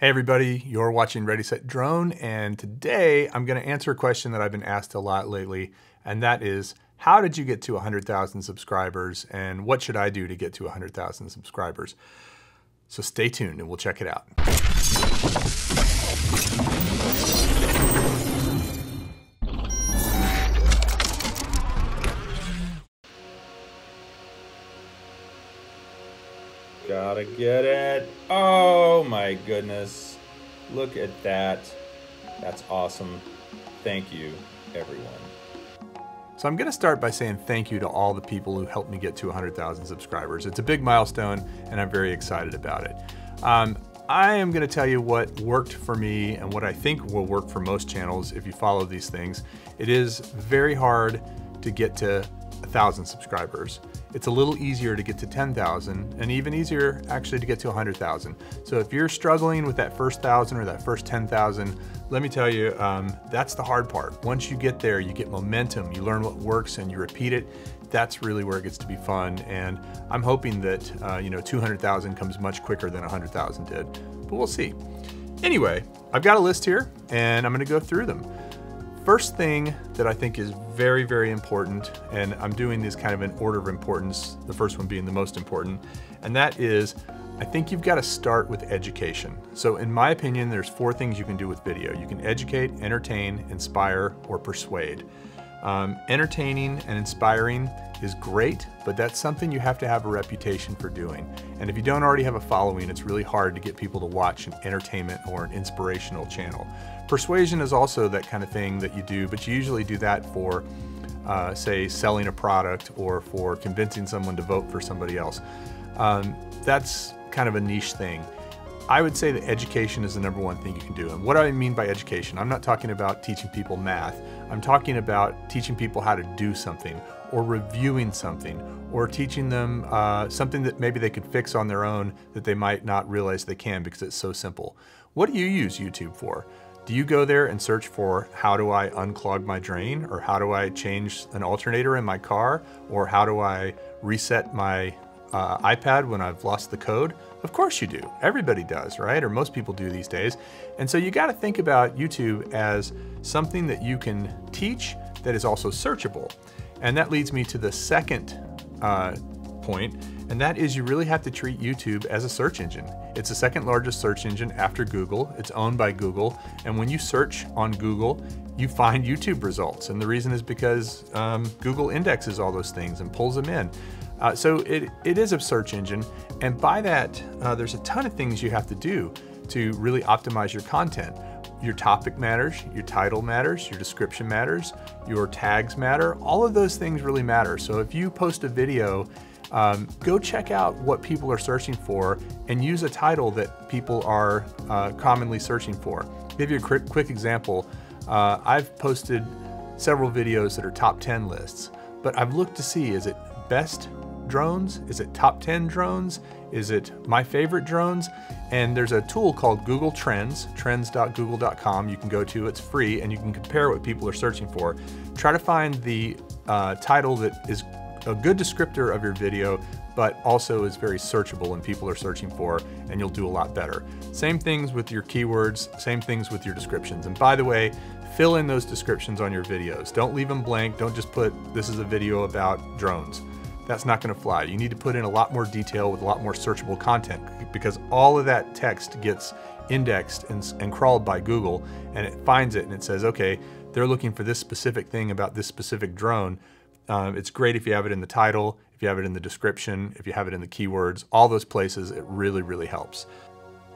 Hey everybody, you're watching Ready Set Drone, and today I'm going to answer a question that I've been asked a lot lately, and that is, how did you get to 100,000 subscribers, and what should I do to get to 100,000 subscribers? So stay tuned and we'll check it out. Gotta get it. Oh my goodness. Look at that. That's awesome. Thank you, everyone. So I'm gonna start by saying thank you to all the people who helped me get to 100,000 subscribers. It's a big milestone and I'm very excited about it. I am gonna tell you what worked for me and what I think will work for most channels if you follow these things. It is very hard to get to 1,000 subscribers. It's a little easier to get to 10,000 and even easier actually to get to 100,000. So if you're struggling with that first 1,000 or that first 10,000, let me tell you, that's the hard part. Once you get there, you get momentum, you learn what works and you repeat it. That's really where it gets to be fun. And I'm hoping that 200,000 comes much quicker than 100,000 did, but we'll see. Anyway, I've got a list here and I'm gonna go through them. First thing that I think is very, very important, and I'm doing these kind of in order of importance, the first one being the most important, and that is, I think you've got to start with education. So in my opinion, there's 4 things you can do with video. You can educate, entertain, inspire, or persuade. Entertaining and inspiring is great, but that's something you have to have a reputation for doing. And if you don't already have a following, it's really hard to get people to watch an entertainment or an inspirational channel. Persuasion is also that kind of thing that you do, but you usually do that for, say, selling a product or for convincing someone to vote for somebody else. That's kind of a niche thing. I would say that education is the #1 thing you can do. And what do I mean by education? I'm not talking about teaching people math. I'm talking about teaching people how to do something, or reviewing something, or teaching them something that maybe they could fix on their own that they might not realize they can because it's so simple. What do you use YouTube for? Do you go there and search for how do I unclog my drain, or how do I change an alternator in my car, or how do I reset my iPad when I've lost the code? Of course you do. Everybody does, right? Or most people do these days. And so you got to think about YouTube as something that you can teach that is also searchable. And that leads me to the second point, and that is you really have to treat YouTube as a search engine. It's the second largest search engine after Google. It's owned by Google. And when you search on Google, you find YouTube results. And the reason is because Google indexes all those things and pulls them in. So it is a search engine. And by that, there's a ton of things you have to do to really optimize your content. Your topic matters, your title matters, your description matters, your tags matter. All of those things really matter. So if you post a video, go check out what people are searching for and use a title that people are commonly searching for. I'll give you a quick example. I've posted several videos that are top 10 lists, but I've looked to see, is it best drones? Is it top 10 drones? Is it my favorite drones? And there's a tool called Google Trends, trends.google.com. You can go to, it's free, and you can compare what people are searching for. Try to find the title that is a good descriptor of your video, but also is very searchable and people are searching for, and you'll do a lot better. Same things with your keywords, same things with your descriptions. And by the way, fill in those descriptions on your videos. Don't leave them blank. Don't just put, this is a video about drones. That's not gonna fly. You need to put in a lot more detail with a lot more searchable content, because all of that text gets indexed and crawled by Google, and it finds it and it says, okay, they're looking for this specific thing about this specific drone. It's great if you have it in the title, if you have it in the description, if you have it in the keywords, all those places, it really, really helps.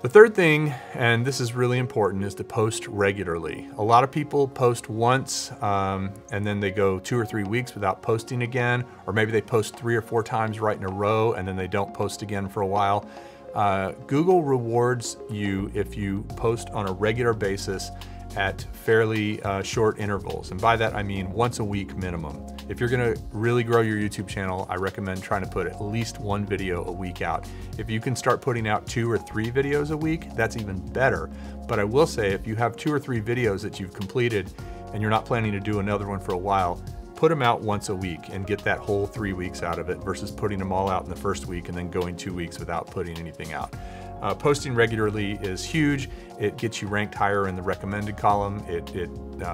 The third thing, and this is really important, is to post regularly. A lot of people post once and then they go 2 or 3 weeks without posting again, or maybe they post 3 or 4 times right in a row and then they don't post again for a while. Google rewards you if you post on a regular basis at fairly short intervals. And by that, I mean once a week minimum. If you're gonna really grow your YouTube channel, I recommend trying to put at least 1 video a week out. If you can start putting out 2 or 3 videos a week, that's even better. But I will say, if you have 2 or 3 videos that you've completed and you're not planning to do another one for a while, put them out once a week and get that whole 3 weeks out of it versus putting them all out in the first week and then going 2 weeks without putting anything out. Posting regularly is huge. It gets you ranked higher in the recommended column. It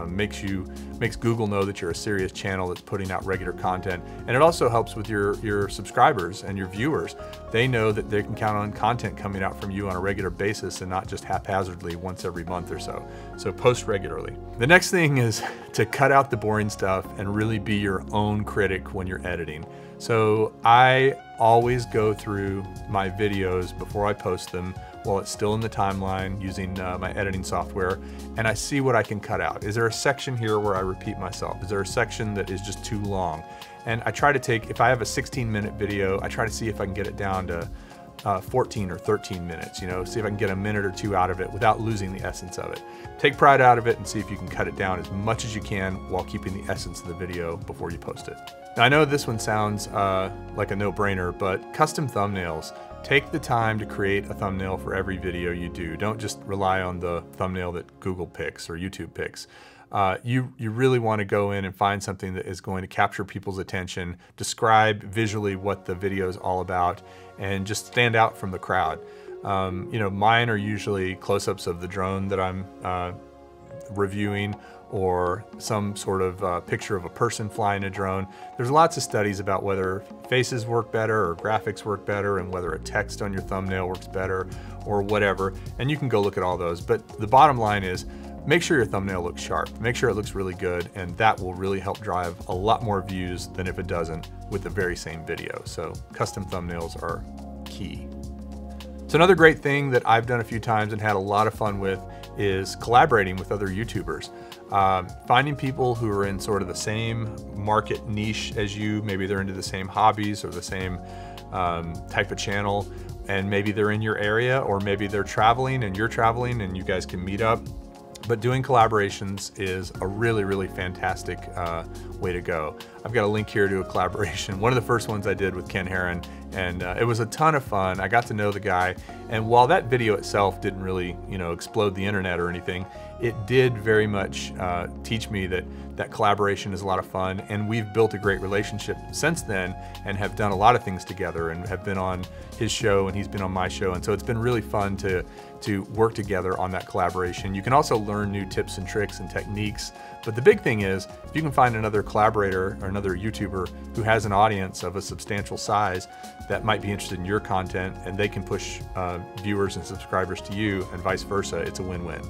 makes Google know that you're a serious channel that's putting out regular content. And it also helps with your subscribers and your viewers. They know that they can count on content coming out from you on a regular basis and not just haphazardly once every month or so. So post regularly. The next thing is to cut out the boring stuff and really be your own critic when you're editing. So I always go through my videos before I post them while it's still in the timeline using my editing software, and I see what I can cut out. Is there a section here where I repeat myself? Is there a section that is just too long? And I try to take, if I have a 16-minute video, I try to see if I can get it down to 14 or 13 minutes, you know, see if I can get a minute or two out of it without losing the essence of it. Take pride out of it and see if you can cut it down as much as you can while keeping the essence of the video before you post it. Now, I know this one sounds like a no-brainer, but custom thumbnails. Take the time to create a thumbnail for every video you do. Don't just rely on the thumbnail that Google picks or YouTube picks. You really want to go in and find something that is going to capture people's attention, describe visually what the video is all about, and just stand out from the crowd. You know, mine are usually close-ups of the drone that I'm reviewing, or some sort of picture of a person flying a drone. There's lots of studies about whether faces work better or graphics work better, and whether a text on your thumbnail works better or whatever, and you can go look at all those. But the bottom line is, make sure your thumbnail looks sharp, make sure it looks really good, and that will really help drive a lot more views than if it doesn't with the very same video. So custom thumbnails are key. So another great thing that I've done a few times and had a lot of fun with is collaborating with other YouTubers. Finding people who are in sort of the same market niche as you, maybe they're into the same hobbies or the same type of channel, and maybe they're in your area, or maybe they're traveling and you're traveling and you guys can meet up. But doing collaborations is a really, really fantastic way to go. I've got a link here to a collaboration. One of the first ones I did with Ken Heron, and it was a ton of fun. I got to know the guy, and while that video itself didn't really, you know, explode the internet or anything, it did very much teach me that collaboration is a lot of fun, and we've built a great relationship since then and have done a lot of things together and have been on his show and he's been on my show, and so it's been really fun to work together on that collaboration. You can also learn new tips and tricks and techniques, but the big thing is if you can find another collaborator or another YouTuber who has an audience of a substantial size that might be interested in your content, and they can push viewers and subscribers to you and vice versa, it's a win-win.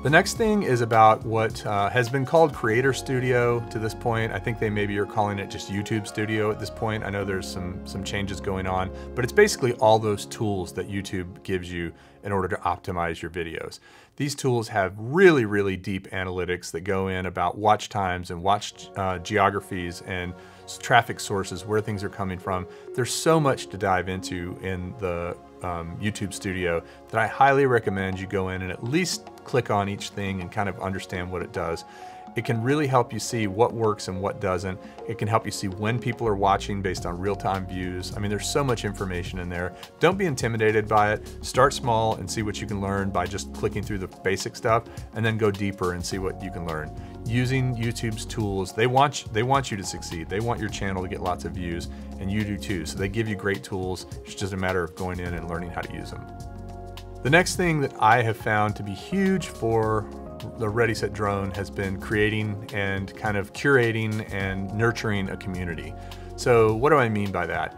The next thing is about what has been called Creator Studio to this point. I think they maybe are calling it just YouTube Studio at this point. I know there's some changes going on, but it's basically all those tools that YouTube gives you in order to optimize your videos. These tools have really, really deep analytics that go in about watch times and watch geographies and traffic sources, where things are coming from. There's so much to dive into in the YouTube Studio that I highly recommend you go in and at least click on each thing and kind of understand what it does. It can really help you see what works and what doesn't. It can help you see when people are watching based on real-time views. I mean, there's so much information in there. Don't be intimidated by it. Start small and see what you can learn by just clicking through the basic stuff, and then go deeper and see what you can learn. Using YouTube's tools, they want you to succeed. They want your channel to get lots of views, and you do too. So they give you great tools. It's just a matter of going in and learning how to use them. The next thing that I have found to be huge for the Ready Set Drone has been creating and kind of curating and nurturing a community. So what do I mean by that?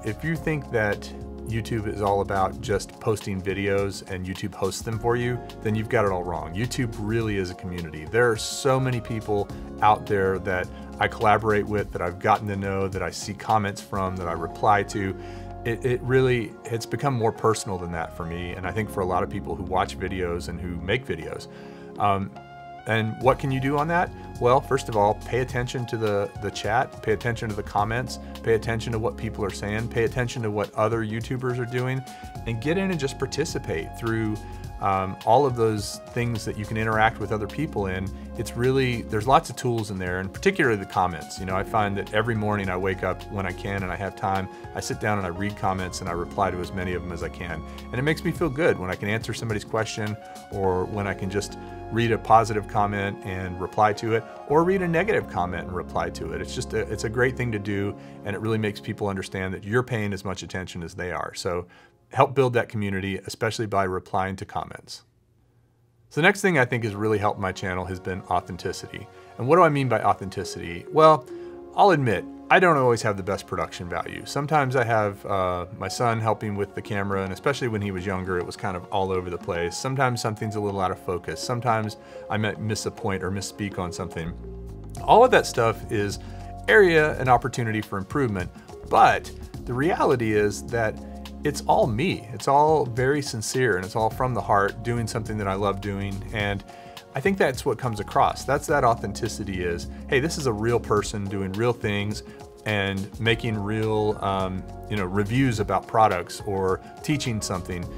If you think that YouTube is all about just posting videos and YouTube hosts them for you, then you've got it all wrong. YouTube really is a community. There are so many people out there that I collaborate with, that I've gotten to know, that I see comments from, that I reply to. It's become more personal than that for me, and I think for a lot of people who watch videos and who make videos. And what can you do on that? Well, first of all, pay attention to the chat, pay attention to the comments, pay attention to what people are saying, pay attention to what other YouTubers are doing, and get in and just participate through all of those things that you can interact with other people in. It's really, there's lots of tools in there, and particularly the comments. You know, I find that every morning I wake up when I can and I have time, I sit down and I read comments and I reply to as many of them as I can. And it makes me feel good when I can answer somebody's question, or when I can just read a positive comment and reply to it, or read a negative comment and reply to it. It's just it's a great thing to do, and it really makes people understand that you're paying as much attention as they are. So help build that community, especially by replying to comments. So the next thing I think has really helped my channel has been authenticity. And what do I mean by authenticity? Well, I'll admit, I don't always have the best production value. Sometimes I have my son helping with the camera, and especially when he was younger, it was kind of all over the place. Sometimes something's a little out of focus. Sometimes I might miss a point or misspeak on something. All of that stuff is area and opportunity for improvement, but the reality is that it's all me. It's all very sincere, and it's all from the heart, doing something that I love doing. And I think that's what comes across. That's that authenticity is, hey, this is a real person doing real things and making real reviews about products or teaching something.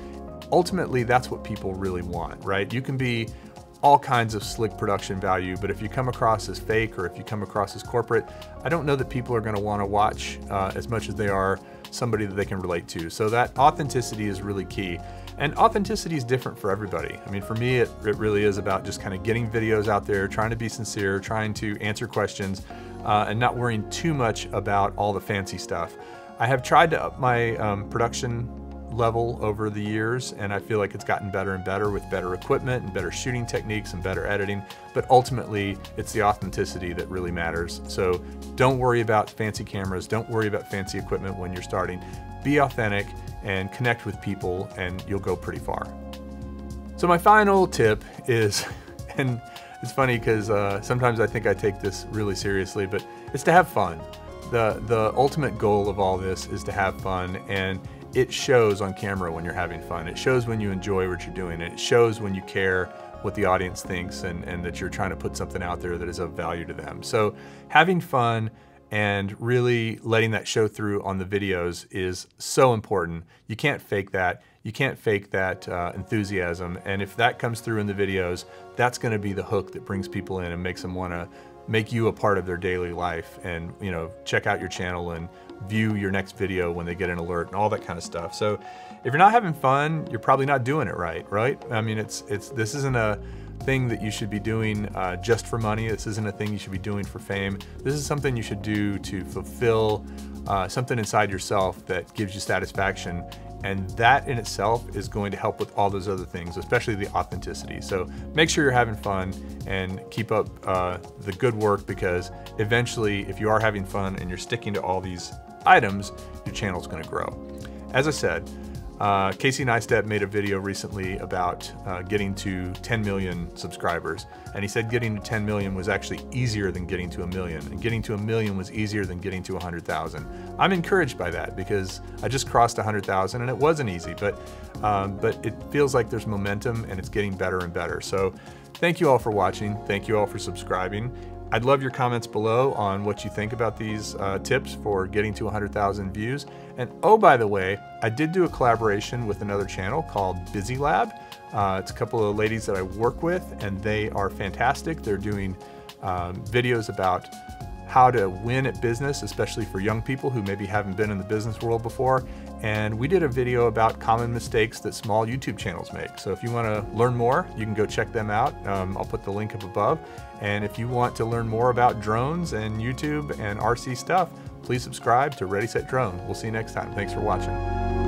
Ultimately, that's what people really want, right? You can be all kinds of slick production value, but if you come across as fake or if you come across as corporate, I don't know that people are going to want to watch as much as they are somebody that they can relate to. So that authenticity is really key. And authenticity is different for everybody. I mean, for me, it really is about just kind of getting videos out there, trying to be sincere, trying to answer questions, and not worrying too much about all the fancy stuff. I have tried to up my production level over the years, and I feel like it's gotten better and better with better equipment and better shooting techniques and better editing, but ultimately it's the authenticity that really matters. So don't worry about fancy cameras, don't worry about fancy equipment when you're starting. Be authentic and connect with people, and you'll go pretty far. So my final tip is, and it's funny because sometimes I think I take this really seriously, but it's to have fun. The ultimate goal of all this is to have fun, and it shows on camera when you're having fun. It shows when you enjoy what you're doing. It shows when you care what the audience thinks and that you're trying to put something out there that is of value to them. So having fun and really letting that show through on the videos is so important. You can't fake that. You can't fake that enthusiasm. And if that comes through in the videos, that's gonna be the hook that brings people in and makes them wanna make you a part of their daily life and check out your channel and view your next video when they get an alert and all that kind of stuff. So if you're not having fun, you're probably not doing it right? I mean, this isn't a thing that you should be doing just for money. This isn't a thing you should be doing for fame. This is something you should do to fulfill something inside yourself that gives you satisfaction. And that in itself is going to help with all those other things, especially the authenticity. So make sure you're having fun and keep up the good work, because eventually, if you are having fun and you're sticking to all these items, your channel's gonna grow. As I said, Casey Neistat made a video recently about getting to 10 million subscribers. And he said getting to 10 million was actually easier than getting to 1 million. And getting to 1 million was easier than getting to 100,000. I'm encouraged by that because I just crossed 100,000 and it wasn't easy, but it feels like there's momentum and it's getting better and better. So thank you all for watching. Thank you all for subscribing. I'd love your comments below on what you think about these tips for getting to 100,000 views. And oh, by the way, I did do a collaboration with another channel called Busy Lab. It's a couple of ladies that I work with, and they are fantastic. They're doing videos about how to win at business, especially for young people who maybe haven't been in the business world before. And we did a video about common mistakes that small YouTube channels make. So if you want to learn more, you can go check them out. I'll put the link up above. And if you want to learn more about drones and YouTube and RC stuff, please subscribe to Ready Set Drone. We'll see you next time. Thanks for watching.